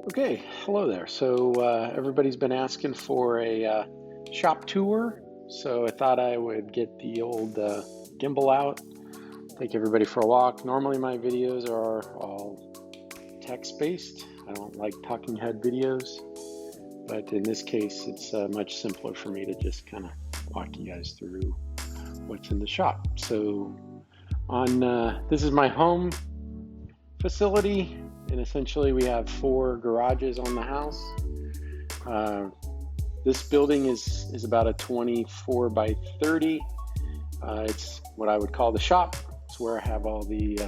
Okay, hello there. So everybody's been asking for a shop tour, so I thought I would get the old gimbal out, take everybody for a walk. Normally my videos are all text-based. I don't like talking head videos, but in this case it's much simpler for me to just kind of walk you guys through what's in the shop. So on this is my home facility, and essentially we have 4 garages on the house. This building is about a 24 by 30. It's what I would call the shop. It's where I have all the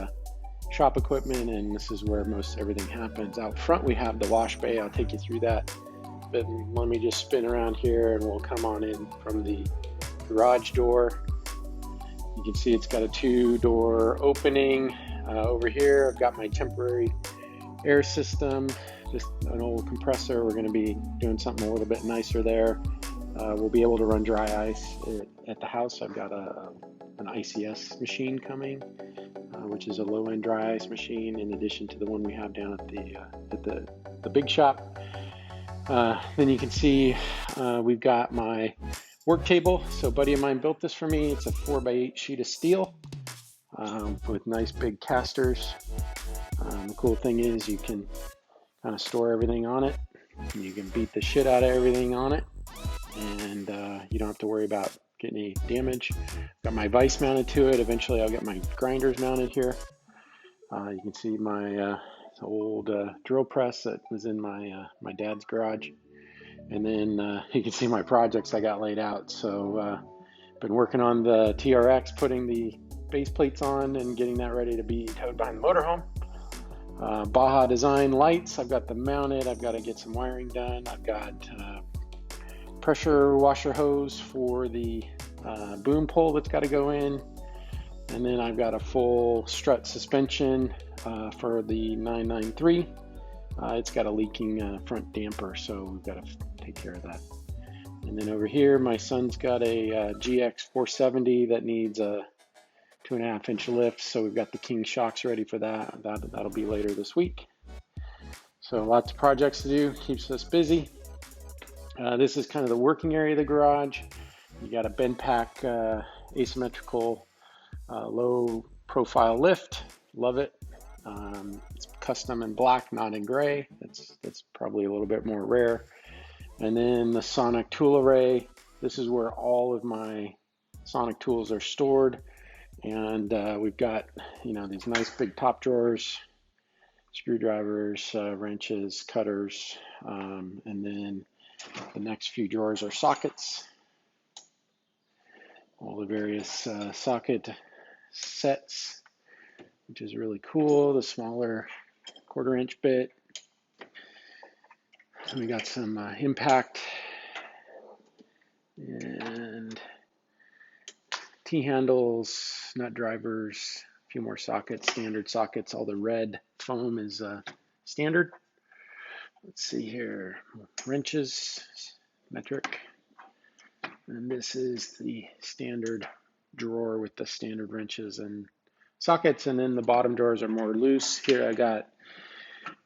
shop equipment, and this is where most everything happens. Out front we have the wash bay. I'll take you through that, but let me just spin around here and we'll come on in from the garage door. You can see it's got a 2-door opening. Over here I've got my temporary air system, just an old compressor. We're going to be doing something a little bit nicer there. We'll be able to run dry ice at the house. I've got an ICS machine coming, which is a low-end dry ice machine, in addition to the one we have down at the big shop. Then you can see we've got my work table. So a buddy of mine built this for me. It's a 4x8 sheet of steel with nice big casters. The cool thing is you can kind of store everything on it. You can beat the shit out of everything on it, and you don't have to worry about getting any damage. Got my vise mounted to it. Eventually I'll get my grinders mounted here. You can see my old drill press that was in my dad's garage. And then you can see my projects I got laid out. So been working on the TRX, putting the base plates on and getting that ready to be towed behind the motorhome. Baja Design lights, I've got them mounted. I've got to get some wiring done. I've got pressure washer hose for the boom pole that's got to go in. And then I've got a full strut suspension for the 993. It's got a leaking front damper, so we've got to take care of that. And then over here, my son's got a GX 470 that needs a 2.5-inch lift, so we've got the King shocks ready for that. That'll be later this week. So lots of projects to do, keeps us busy. This is kind of the working area of the garage. You got a bend pack asymmetrical low profile lift. Love it. It's custom in black, not in gray. That's probably a little bit more rare. And then the sonic tool array. This is where all of my sonic tools are stored. And we've got, these nice big top drawers, screwdrivers, wrenches, cutters, and then the next few drawers are sockets. All the various socket sets, which is really cool. The smaller 1/4-inch bit. And we got some impact and T-handles, nut drivers, a few more sockets, standard sockets. All the red foam is standard. Let's see here, wrenches, metric. And this is the standard drawer with the standard wrenches and sockets, and then the bottom drawers are more loose. Here I got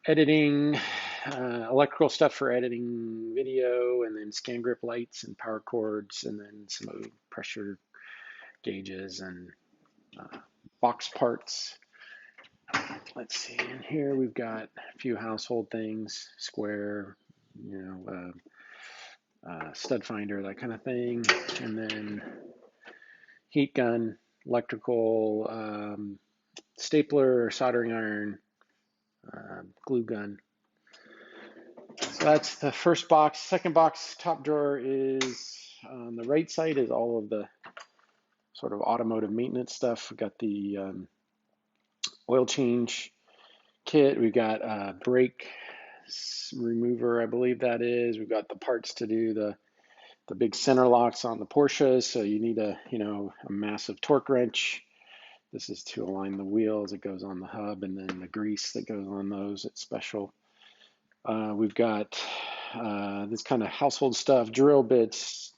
editing, electrical stuff for editing video, and then scan grip lights and power cords, and then some pressure gauges and box parts. Let's see, in here we've got a few household things, square, stud finder, that kind of thing, and then heat gun, electrical, stapler, soldering iron, glue gun. So that's the first box. Second box, top drawer, is on the right side, is all of the sort of automotive maintenance stuff. We've got the oil change kit. We've got a brake remover, I believe that is. We've got the parts to do the big center locks on the Porsches. So you need a massive torque wrench. This is to align the wheels. It goes on the hub, and then the grease that goes on those, it's special. We've got this kind of household stuff, drill bits,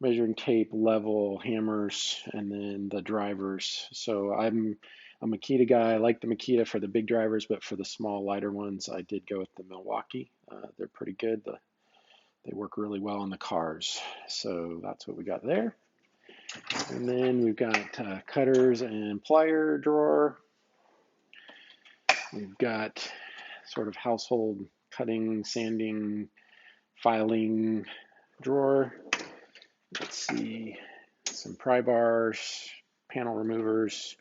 measuring tape, level, hammers, and then the drivers. So I'm a Makita guy. I like the Makita for the big drivers, but for the small, lighter ones, I did go with the Milwaukee. They're pretty good. They work really well on the cars. So that's what we got there. And then we've got cutters and plier drawer. We've got sort of household cutting, sanding, filing drawer. Let's see, some pry bars, panel removers.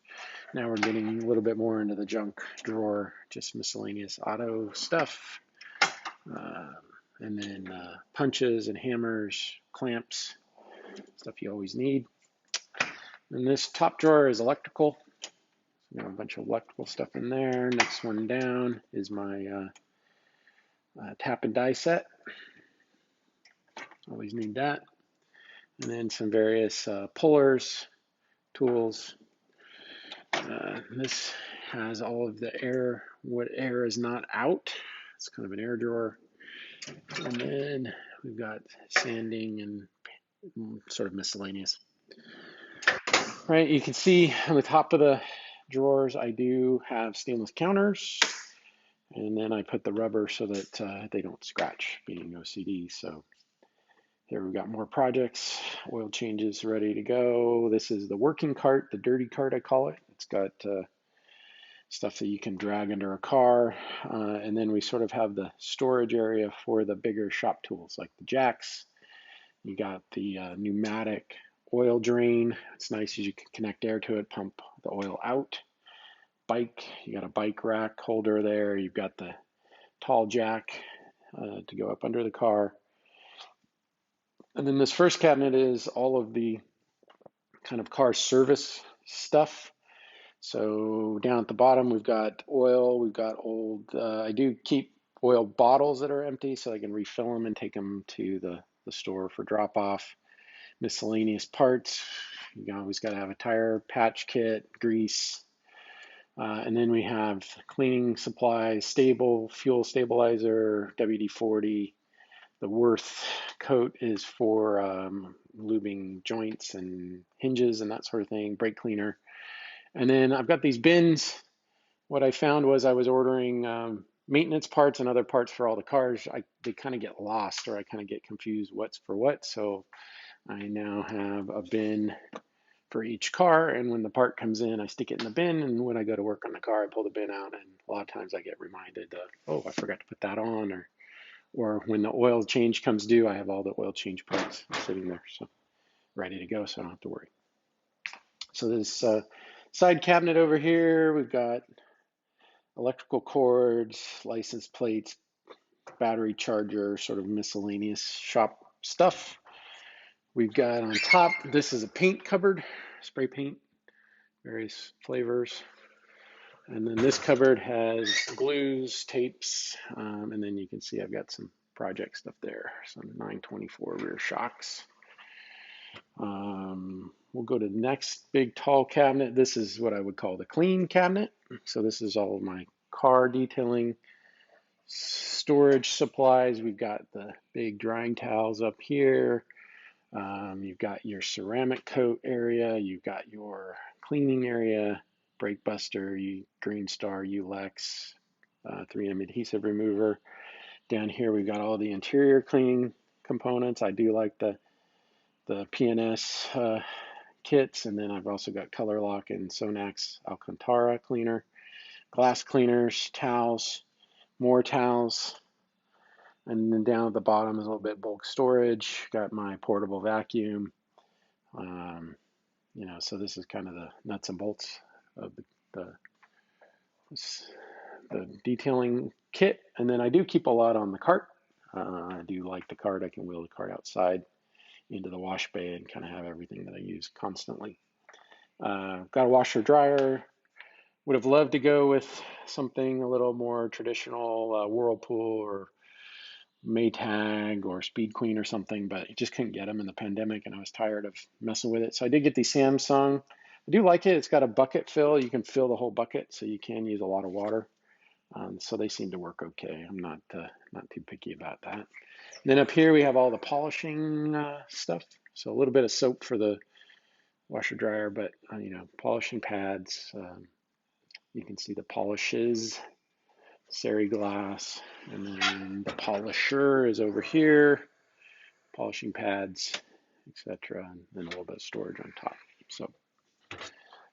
Now we're getting a little bit more into the junk drawer, just miscellaneous auto stuff. And then punches and hammers, clamps, stuff you always need. And this top drawer is electrical. A bunch of electrical stuff in there. Next one down is my tap and die set. Always need that. And then some various pullers, tools. This has all of the air, what air is not out. It's kind of an air drawer. And then we've got sanding and sort of miscellaneous. Right, you can see on the top of the drawers, I do have stainless counters. And then I put the rubber so that they don't scratch, being OCD. So here we've got more projects, oil changes ready to go. This is the working cart, the dirty cart I call it. It's got stuff that you can drag under a car. And then we sort of have the storage area for the bigger shop tools like the jacks. You got the pneumatic oil drain. It's nice as you can connect air to it, pump the oil out. Bike, you got a bike rack holder there. You've got the tall jack to go up under the car. And then this first cabinet is all of the kind of car service stuff. So down at the bottom, we've got oil, we've got old, I do keep oil bottles that are empty so I can refill them and take them to the store for drop off. Miscellaneous parts, you always got to have a tire patch kit, grease. And then we have cleaning supplies, stable, fuel stabilizer, WD-40. The Worth coat is for lubing joints and hinges and that sort of thing, brake cleaner. And then I've got these bins. What I found was I was ordering maintenance parts and other parts for all the cars. They kind of get lost, or I kind of get confused what's for what. So I now have a bin for each car, and when the part comes in, I stick it in the bin, and when I go to work on the car, I pull the bin out, and a lot of times I get reminded of, oh, I forgot to put that on, or when the oil change comes due, I have all the oil change parts sitting there, so ready to go, so I don't have to worry. So this side cabinet over here, we've got electrical cords, license plates, battery charger, sort of miscellaneous shop stuff. We've got on top, this is a paint cupboard, spray paint, various flavors. And then this cupboard has glues, tapes, and then you can see I've got some project stuff there, some 924 rear shocks. We'll go to the next big tall cabinet. This is what I would call the clean cabinet. So this is all of my car detailing storage supplies. We've got the big drying towels up here. You've got your ceramic coat area. You've got your cleaning area, brake buster, Green Star, Ulex, 3M adhesive remover. Down here we've got all the interior cleaning components. I do like the PNS kits, and then I've also got Color Lock and Sonax Alcantara cleaner, glass cleaners, towels, more towels. And then down at the bottom is a little bit bulk storage. Got my portable vacuum. So this is kind of the nuts and bolts of the detailing kit. And then I do keep a lot on the cart. I do like the cart. I can wheel the cart outside into the wash bay and kind of have everything that I use constantly. Got a washer dryer. Would have loved to go with something a little more traditional, Whirlpool or Maytag or Speed Queen or something, but I just couldn't get them in the pandemic, and I was tired of messing with it. So I did get the Samsung. I do like it. It's got a bucket fill. You can fill the whole bucket, so you can use a lot of water. So they seem to work okay. I'm not too picky about that. And then up here we have all the polishing stuff. So a little bit of soap for the washer dryer, but polishing pads, You can see the polishes, seri glass, and then the polisher is over here, polishing pads, etc., and then a little bit of storage on top.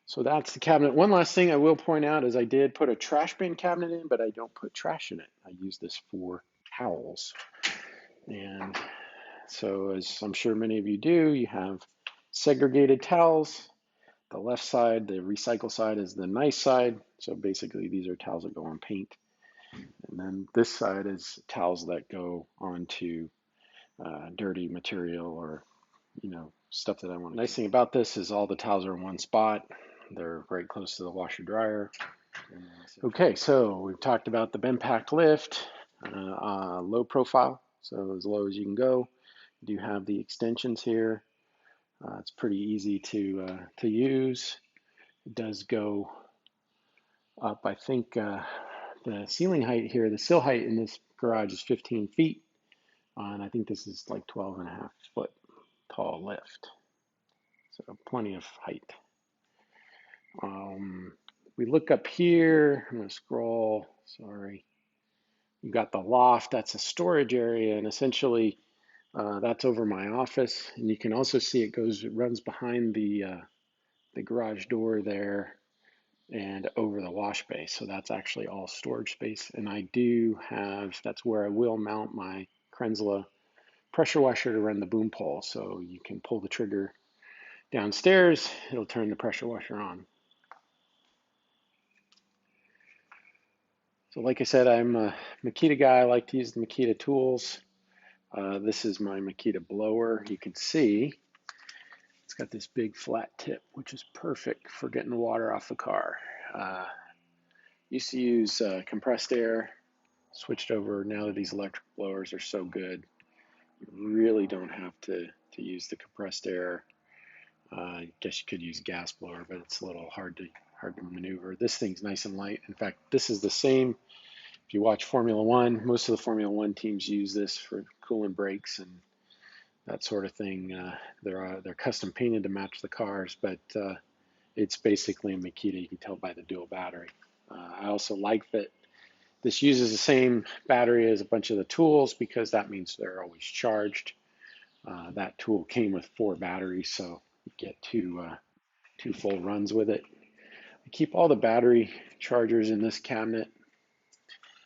So that's the cabinet. One last thing I will point out is I did put a trash bin cabinet in, but I don't put trash in it. I use this for towels. And so, as I'm sure many of you do, you have segregated towels. The left side, the recycle side, is the nice side. So basically, these are towels that go on paint. And then this side is towels that go onto dirty material or, stuff that I want. Nice thing about this is all the towels are in one spot. They're very close to the washer dryer. Okay, so we've talked about the bend pack lift, low profile, so as low as you can go. You do have the extensions here. It's pretty easy to use. It does go up. I think the ceiling height here, the sill height in this garage is 15 feet, and I think this is like 12.5 foot tall lift. So plenty of height. We look up here. I'm going to scroll. Sorry. You've got the loft. That's a storage area, and essentially that's over my office. And you can also see it runs behind the garage door there and over the wash bay. So that's actually all storage space. And I do have, that's where I will mount my Krenzla pressure washer to run the boom pole. So you can pull the trigger downstairs, it'll turn the pressure washer on. So like I said, I'm a Makita guy. I like to use the Makita tools. This is my Makita blower. You can see it's got this big flat tip, which is perfect for getting the water off the car. Used to use compressed air, switched over. Now that these electric blowers are so good, you really don't have to use the compressed air. I guess you could use a gas blower, but it's a little hard to maneuver. This thing's nice and light. In fact, this is the same. If you watch Formula One, most of the Formula One teams use this for coolant brakes and that sort of thing. They're custom painted to match the cars, but it's basically a Makita. You can tell by the dual battery. I also like that this uses the same battery as a bunch of the tools because that means they're always charged. That tool came with 4 batteries, so you get two full runs with it. I keep all the battery chargers in this cabinet.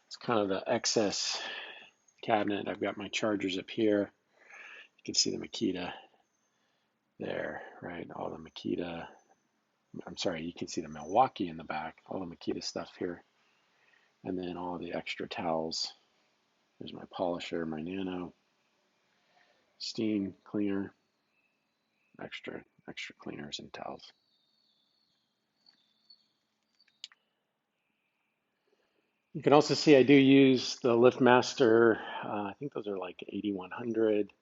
It's kind of the excess cabinet. I've got my chargers up here. You can see the Makita there, right? All the Makita. I'm sorry, you can see the Milwaukee in the back. All the Makita stuff here. And then all the extra towels. There's my polisher, my Nano, steam cleaner, extra cleaners and towels. You can also see I do use the LiftMaster. I think those are like 8100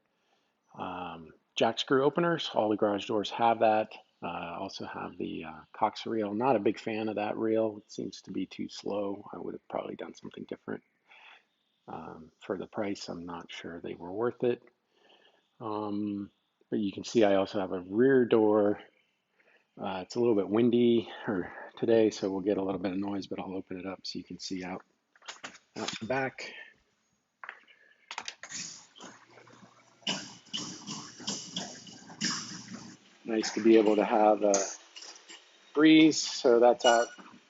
jack screw openers. All the garage doors have that. Also have the Cox reel. Not a big fan of that reel. It seems to be too slow. I would have probably done something different. For the price, I'm not sure they were worth it. But you can see I also have a rear door. It's a little bit windy today, so we'll get a little bit of noise, but I'll open it up so you can see out the back. Nice to be able to have a breeze. So that's out,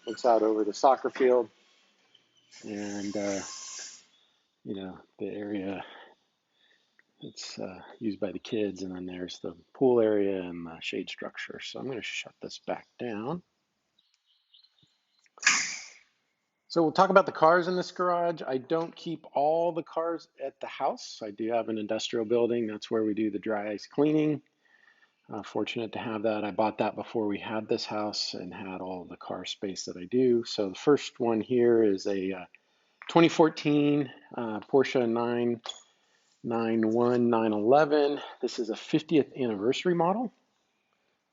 looks out over the soccer field, and the area it's used by the kids, and then there's the pool area and the shade structure. So I'm going to shut this back down. So we'll talk about the cars in this garage. I don't keep all the cars at the house. I do have an industrial building. That's where we do the dry ice cleaning. Fortunate to have that. I bought that before we had this house and had all the car space that I do. So the first one here is a 2014 Porsche 991 911. This is a 50th anniversary model.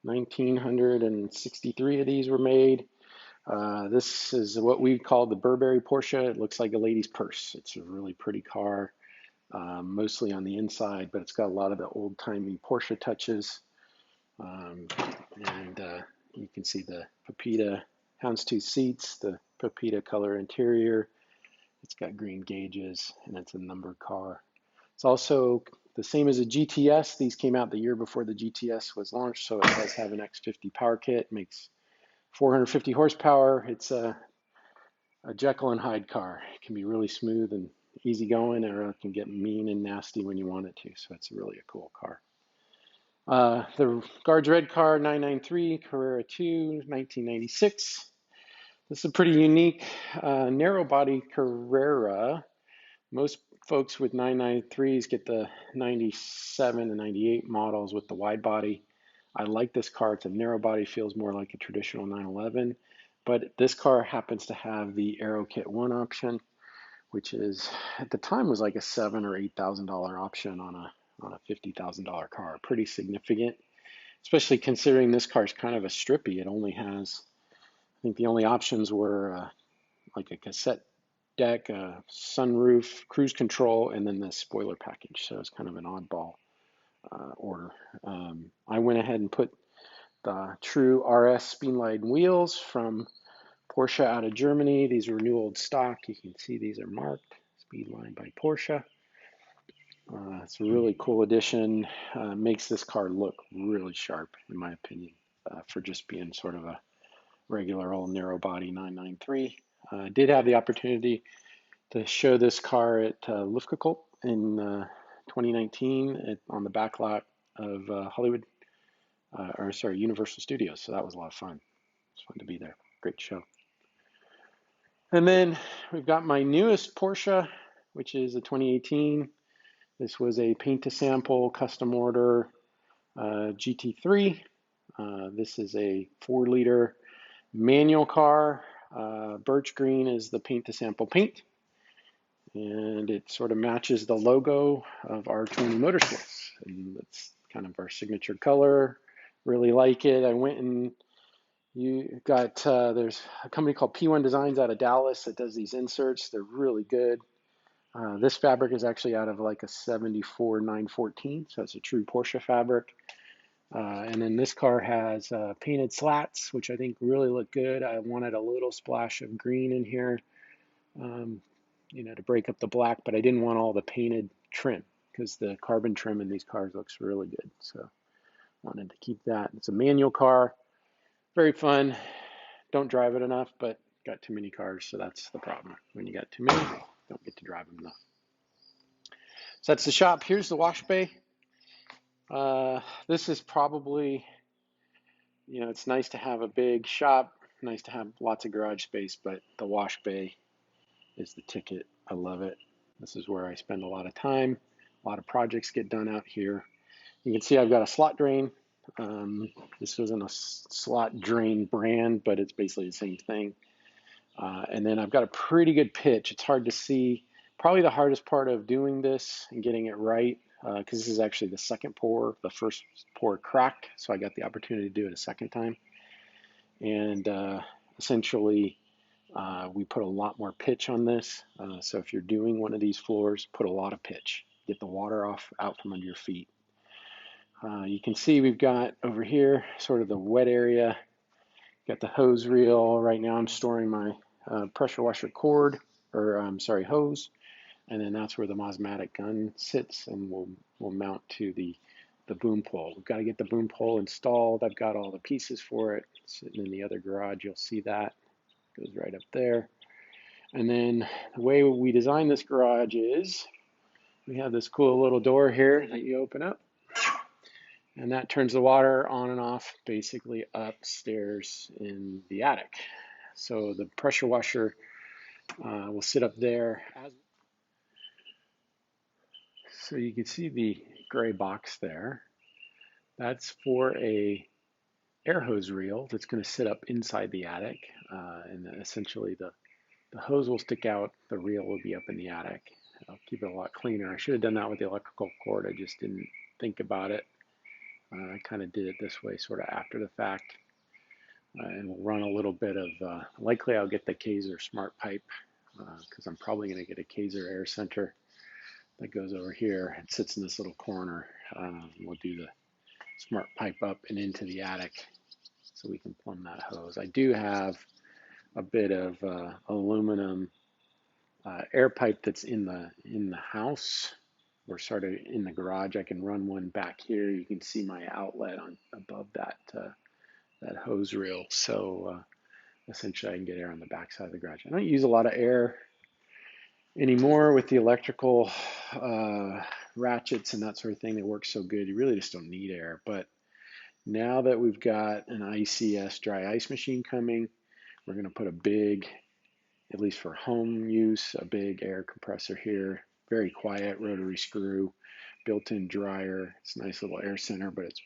1,963 of these were made. This is what we call the Burberry Porsche. It looks like a lady's purse. It's a really pretty car, mostly on the inside, but it's got a lot of the old-timey Porsche touches. And you can see the Pepita houndstooth seats, the Pepita color interior. It's got green gauges, and it's a numbered car. It's also the same as a GTS. These came out the year before the GTS was launched, so it does have an X50 power kit. Makes 450 horsepower. It's a Jekyll and Hyde car. It can be really smooth and easy going, or it can get mean and nasty when you want it to. So it's really a cool car. The Guards Red car, 993 Carrera 2, 1996. This is a pretty unique narrow body Carrera. Most folks with 993s get the 97 and 98 models with the wide body. I like this car. It's a narrow body, feels more like a traditional 911. But this car happens to have the Aero Kit 1 option, which is at the time was like a $7,000 or $8,000 option on a $50,000 car. Pretty significant, especially considering this car is kind of a strippy. It only has, I think the only options were like a cassette deck, a sunroof, cruise control, and then the spoiler package. So it's kind of an oddball order. I went ahead and put the true RS Speedline wheels from Porsche out of Germany. These are new old stock. You can see these are marked Speedline by Porsche. It's a really cool addition. Makes this car look really sharp, in my opinion, for just being sort of a regular old narrow body 993. I did have the opportunity to show this car at Luftgekühlt in 2019 on the back lot of Universal Studios. So that was a lot of fun. It's fun to be there. Great show. And then we've got my newest Porsche, which is a 2018. This was a paint to sample custom order GT3. This is a 4-liter manual car. Birch green is the paint to sample paint. And it sort of matches the logo of R20 Motorsports. And that's kind of our signature color. Really like it. I went and there's a company called P1 Designs out of Dallas that does these inserts. They're really good. This fabric is actually out of like a 74 914, so it's a true Porsche fabric. And then this car has painted slats, which I think really look good. I wanted a little splash of green in here, to break up the black, but I didn't want all the painted trim because the carbon trim in these cars looks really good. So wanted to keep that. It's a manual car, very fun. Don't drive it enough, but got too many cars, so that's the problem. When you got too many, don't get to drive them enough. So that's the shop. Here's the wash bay. This is probably, it's nice to have a big shop, nice to have lots of garage space, but the wash bay is the ticket. I love it. This is where I spend a lot of time. A lot of projects get done out here. You can see I've got a slot drain. This isn't a slot drain brand, but it's basically the same thing. And then I've got a pretty good pitch. It's hard to see. Probably the hardest part of doing this and getting it right, because this is actually the second pour. The first pour cracked, so I got the opportunity to do it a second time. And essentially, we put a lot more pitch on this. So if you're doing one of these floors, put a lot of pitch. Get the water out from under your feet. You can see we've got over here sort of the wet area. Got the hose reel. Right now I'm storing my pressure washer cord, hose. And then that's where the mosmatic gun sits, and we'll mount to the boom pole. We've got to get the boom pole installed. I've got all the pieces for it sitting in the other garage. You'll see that. Goes right up there. And then the way we designed this garage is we have this cool little door here that you open up, and that turns the water on and off basically upstairs in the attic. So the pressure washer will sit up there. So you can see the gray box there. That's for a air hose reel that's going to sit up inside the attic, and then essentially the hose will stick out, the reel will be up in the attic. I'll keep it a lot cleaner. I should have done that with the electrical cord. I just didn't think about it. I kind of did it this way sort of after the fact. And we'll run a little bit of, likely I'll get the Kaiser smart pipe, because I'm probably going to get a Kaiser air center that goes over here. It sits in this little corner. We'll do the smart pipe up and into the attic so we can plumb that hose. I do have a bit of aluminum air pipe that's in the house, or sort of in the garage. I can run one back here. You can see my outlet on above that hose reel. So essentially, I can get air on the back side of the garage. I don't use a lot of air anymore with the electrical ratchets and that sort of thing. They work so good. You really just don't need air. But now that we've got an ICS dry ice machine coming, we're going to put a big, at least for home use, a big air compressor here. Very quiet rotary screw, built-in dryer. It's a nice little air center, but it's,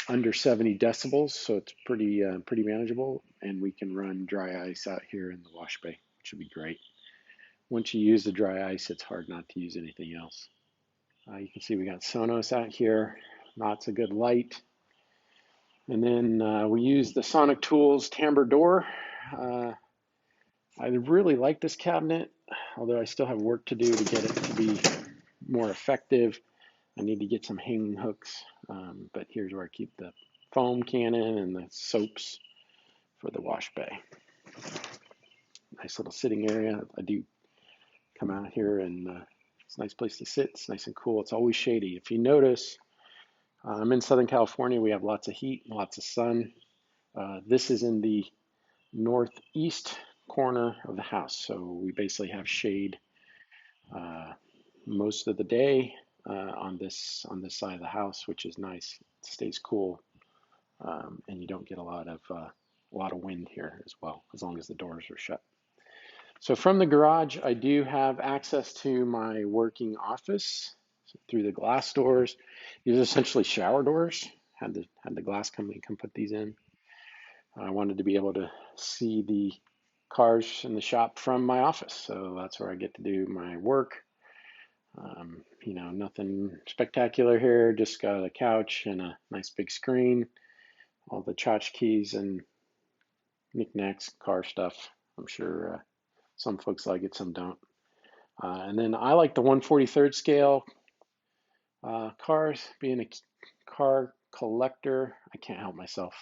under 70 decibels, so it's pretty manageable. And we can run dry ice out here in the wash bay, which would be great. Once you use the dry ice, it's hard not to use anything else. You can see we got Sonos out here, lots of good light. And then we use the Sonic Tools timbre door. I really like this cabinet, although I still have work to do to get it to be more effective. I need to get some hanging hooks, but here's where I keep the foam cannon and the soaps for the wash bay. Nice little sitting area. I do come out here, and it's a nice place to sit. It's nice and cool. It's always shady. If you notice, I'm in Southern California. We have lots of heat and lots of sun. This is in the northeast corner of the house, so we basically have shade most of the day on this side of the house, which is nice. It stays cool, and you don't get a lot of wind here as well, as long as the doors are shut. So from the garage, I do have access to my working office through the glass doors. These are essentially shower doors. Had the glass company come put these in. I wanted to be able to see the cars in the shop from my office, so that's where I get to do my work. Nothing spectacular here, just got a couch and a nice big screen, all the tchotchkes and knickknacks, car stuff. I'm sure some folks like it, some don't. And then I like the 1/43rd scale cars. Being a car collector, I can't help myself.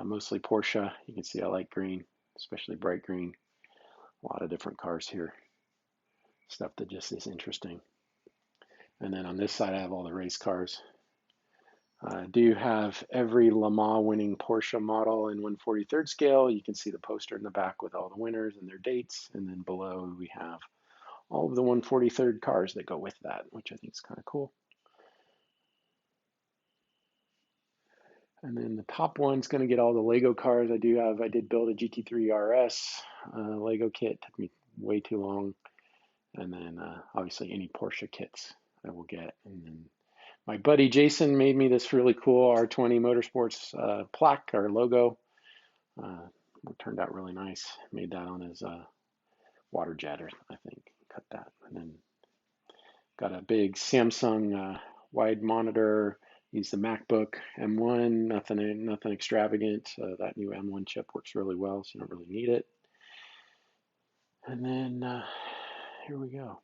Mostly Porsche. You can see I like green, especially bright green. A lot of different cars here. Stuff that just is interesting. And then on this side, I have all the race cars. I do have every Le Mans winning Porsche model in 1/43rd scale. You can see the poster in the back with all the winners and their dates. And then below we have all of the 1/43rd cars that go with that, which I think is kind of cool. And then the top one's going to get all the Lego cars. I did build a GT3 RS Lego kit. Took me way too long. And then obviously any Porsche kits I will get. And then my buddy Jason made me this really cool R20 Motorsports plaque or logo. It turned out really nice. Made that on his water jetter, I think. Cut that. And then got a big Samsung wide monitor. Use the MacBook M1, nothing extravagant. That new M1 chip works really well, so you don't really need it. And then here we go.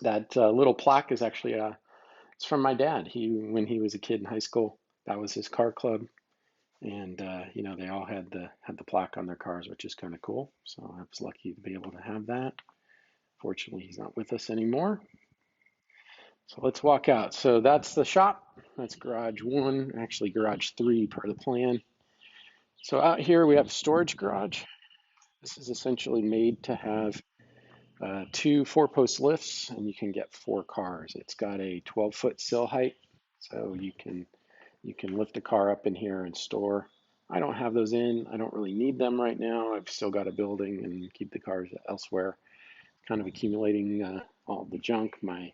That little plaque is actually it's from my dad. When he was a kid in high school, that was his car club, and they all had the plaque on their cars, which is kind of cool. So I was lucky to be able to have that. Fortunately, he's not with us anymore. So let's walk out. So that's the shop. That's garage 1, actually garage 3 per the plan. So out here we have a storage garage. This is essentially made to have 2 4-post lifts, and you can get 4 cars. It's got a 12-foot sill height, so you can lift a car up in here and store. I don't have those in. I don't really need them right now. I've still got a building and keep the cars elsewhere. Kind of accumulating all the junk. My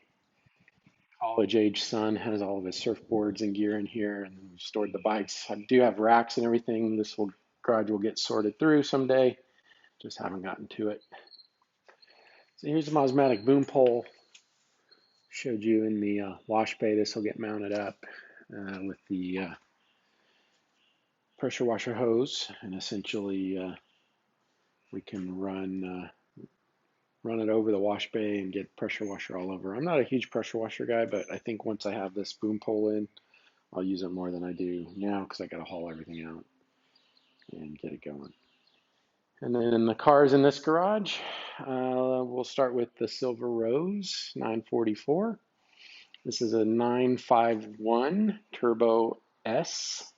college-age son has all of his surfboards and gear in here, and we've stored the bikes. I do have racks and everything. Garage will get sorted through someday. Just haven't gotten to it. So here's the mosmatic boom pole. Showed you in the wash bay. This will get mounted up with the pressure washer hose, and essentially we can run it over the wash bay and get pressure washer all over. I'm not a huge pressure washer guy, but I think once I have this boom pole in, I'll use it more than I do now because I got to haul everything out. and get it going. And then the cars in this garage, we'll start with the Silver Rose 944. This is a 951 Turbo S,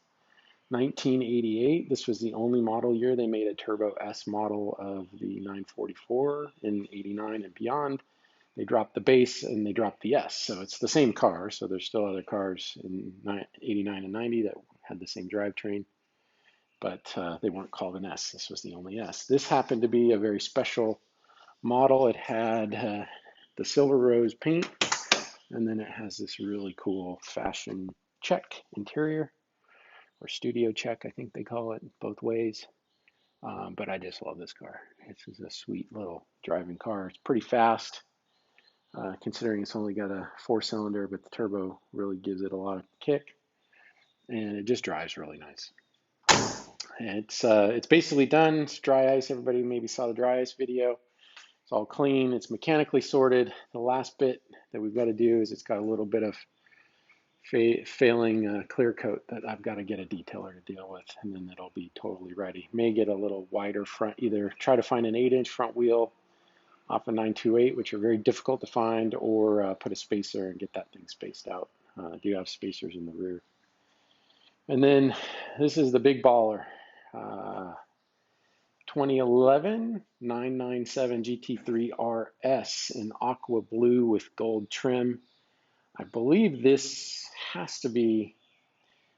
1988. This was the only model year they made a Turbo S model of the 944. In 89 and beyond, they dropped the base and they dropped the S. So it's the same car. So there's still other cars in 89 and 90 that had the same drivetrain, but they weren't called an S. This was the only S. This happened to be a very special model. It had the Silver Rose paint, and then it has this really cool fashion check interior, or studio check, I think they call it, both ways. But I just love this car. This is a sweet little driving car. It's pretty fast, considering it's only got a 4-cylinder, but the turbo really gives it a lot of kick, and it just drives really nice. It's basically done. It's dry ice. Everybody maybe saw the dry ice video. It's all clean. It's mechanically sorted. The last bit that we've got to do is it's got a little bit of failing clear coat that I've got to get a detailer to deal with, and then it'll be totally ready. May get a little wider front, either try to find an 8-inch front wheel off a 928, which are very difficult to find, or put a spacer and get that thing spaced out. I do have spacers in the rear. And then this is the big baller. 2011 997 GT3 RS in aqua blue with gold trim. I believe this has to be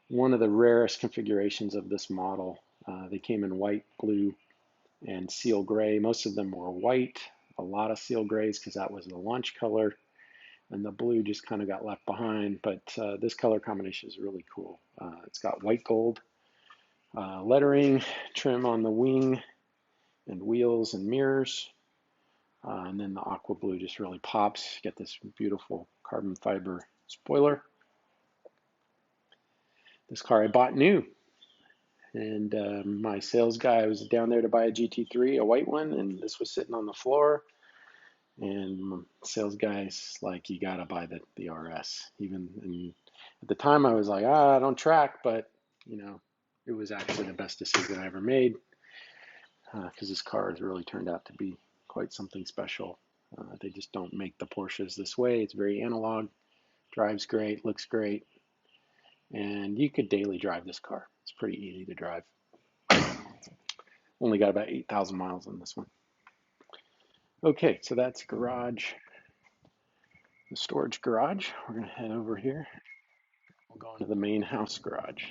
one of the rarest configurations of this model. They came in white, blue, and seal gray. Most of them were white, a lot of seal grays because that was the launch color, and the blue just kind of got left behind. But this color combination is really cool. It's got white gold lettering, trim on the wing and wheels and mirrors. And then the aqua blue just really pops. You get this beautiful carbon fiber spoiler. This car I bought new. And my sales guy was down there to buy a GT3, a white one, and this was sitting on the floor. And sales guy's like, you gotta buy the RS. And at the time I was like, I don't track, but you know, it was actually the best decision I ever made, because this car has really turned out to be quite something special. They just don't make the Porsches this way. It's very analog, drives great, looks great, and you could daily drive this car. It's pretty easy to drive. Only got about 8,000 miles on this one. Okay, so that's garage, the storage garage. We're going to head over here. We'll go into the main house garage.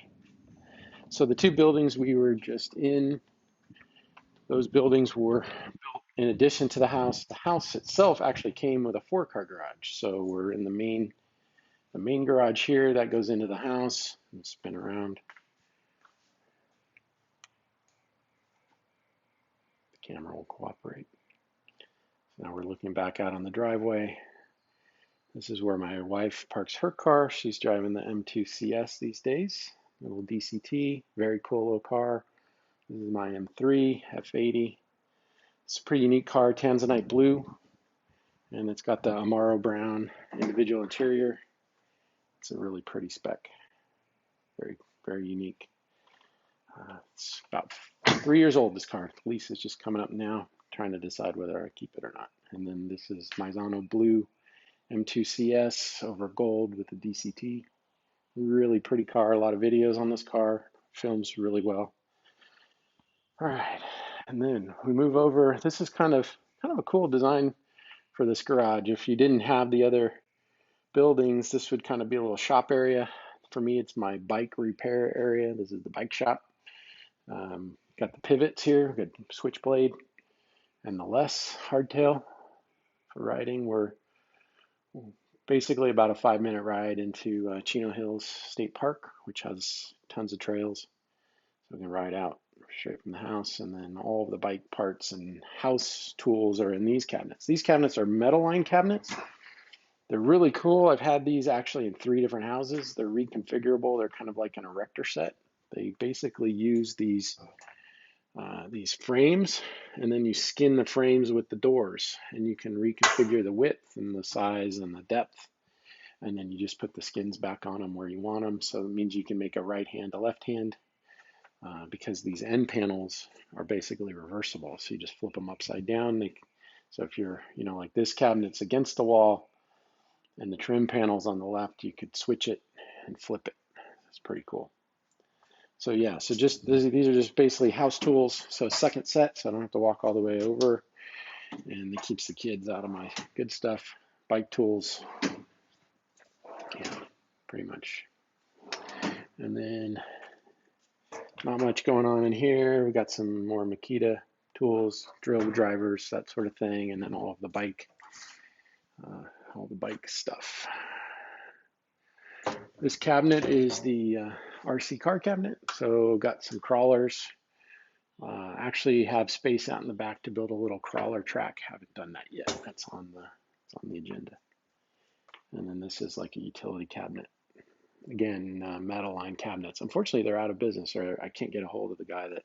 So the two buildings we were just in, those buildings were built in addition to the house. The house itself actually came with a 4-car garage. So we're in the main garage here that goes into the house. And spin around. The camera will cooperate. So now we're looking back out on the driveway. This is where my wife parks her car. She's driving the M2 CS these days. Little DCT, very cool little car. This is my M3 F80. It's a pretty unique car, Tanzanite blue, and it's got the Amaro brown individual interior. It's a really pretty spec, very, very unique. It's about 3 years old, this car. The lease is just coming up now, trying to decide whether I keep it or not. And then this is Maisano blue M2 CS over gold with the DCT. Really pretty car, a lot of videos on this car, films really well. All right, and then we move over. This is kind of a cool design for this garage. If you didn't have the other buildings, this would kind of be a little shop area. For me, it's my bike repair area. This is the bike shop. Got the pivots here, got switchblade, and the less hardtail for riding. We're basically about a 5-minute ride into Chino Hills State Park, which has tons of trails. So we can ride out straight from the house, and then all of the bike parts and house tools are in these cabinets. These cabinets are metal line cabinets. They're really cool. I've had these actually in 3 different houses. They're reconfigurable. They're kind of like an erector set. They basically use these frames, and then you skin the frames with the doors, and you can reconfigure the width and the size and the depth, and then you just put the skins back on them where you want them. So it means you can make a right hand, a left hand. because these end panels are basically reversible. So you just flip them upside down. So if you're, like this cabinet's against the wall and the trim panel's on the left, you could switch it and flip it. It's pretty cool. So yeah, so just these are just basically house tools. So second set, so I don't have to walk all the way over, and it keeps the kids out of my good stuff. Bike tools, yeah, pretty much. And then not much going on in here. We got some more Makita tools, drill drivers, that sort of thing, and then all the bike stuff. This cabinet is the RC car cabinet, so got some crawlers. Actually have space out in the back to build a little crawler track. Haven't done that yet. That's on the agenda. And then this is like a utility cabinet. Again, metal line cabinets. Unfortunately, they're out of business, or I can't get a hold of the guy that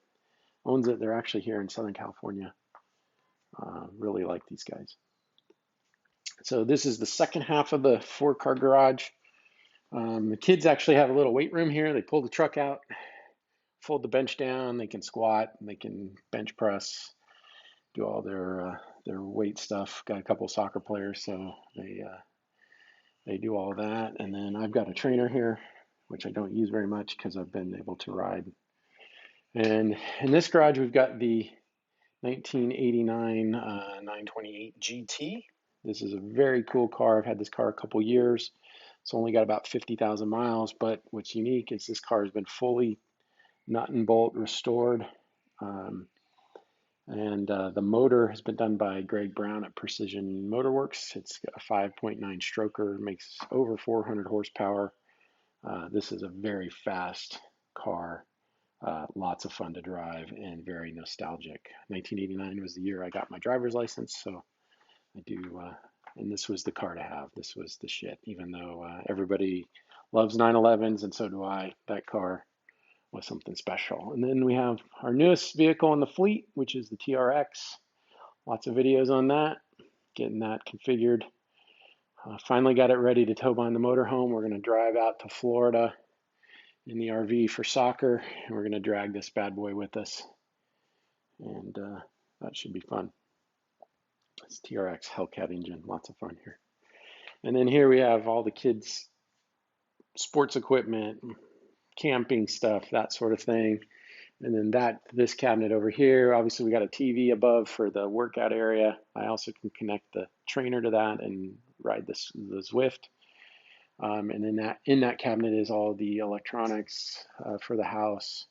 owns it. They're actually here in Southern California. Really like these guys. So this is the second half of the 4-car garage. The kids actually have a little weight room here. They pull the truck out, fold the bench down. They can squat, they can bench press, do all their weight stuff. Got a couple of soccer players, so they do all that. And then I've got a trainer here, which I don't use very much because I've been able to ride. And in this garage, we've got the 1989 928 GT. This is a very cool car. I've had this car a couple years. It's only got about 50,000 miles, but what's unique is this car has been fully nut and bolt restored. The motor has been done by Greg Brown at Precision Motorworks. It's got a 5.9 stroker, makes over 400 horsepower. This is a very fast car, lots of fun to drive and very nostalgic. 1989 was the year I got my driver's license, so I do, and this was the car to have. This was the shit, even though everybody loves 911s, and so do I. That car was something special. And then we have our newest vehicle in the fleet, which is the TRX. Lots of videos on that, getting that configured. Finally got it ready to tow behind the motorhome. We're going to drive out to Florida in the RV for soccer, and we're going to drag this bad boy with us. And that should be fun. It's TRX Hellcat engine, lots of fun here. And then here we have all the kids' sports equipment, camping stuff, that sort of thing. And then this cabinet over here, obviously we got a TV above for the workout area. I also can connect the trainer to that and ride the Zwift. And then in that cabinet is all the electronics for the house,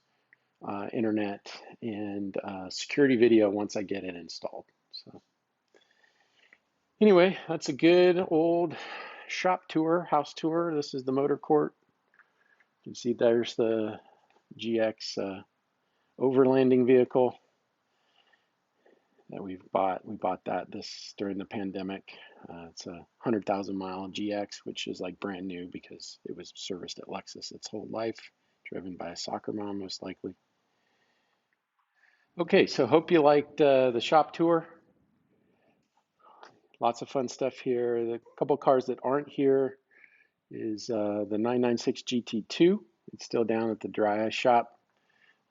internet, and security video once I get it installed. So anyway, that's a good old shop tour, house tour. This is the motor court. You can see there's the GX overlanding vehicle that we've bought. We bought that during the pandemic. It's a 100,000 mile GX, which is like brand new because it was serviced at Lexus its whole life, driven by a soccer mom most likely. Okay, so hope you liked the shop tour. Lots of fun stuff here. The couple cars that aren't here is the 996 GT2. It's still down at the dry ice shop.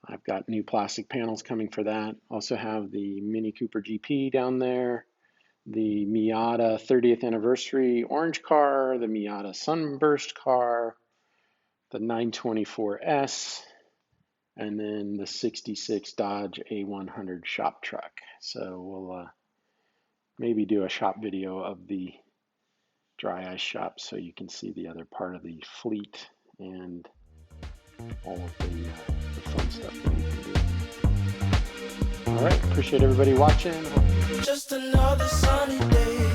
I've got new plastic panels coming for that. Also have the Mini Cooper GP down there, the Miata 30th anniversary orange car, the Miata Sunburst car, the 924S, and then the 66 Dodge A100 shop truck. So we'll maybe do a shop video of the dry ice shop so you can see the other part of the fleet and all of the fun stuff that we can do. All right, appreciate everybody watching. Just another sunny day.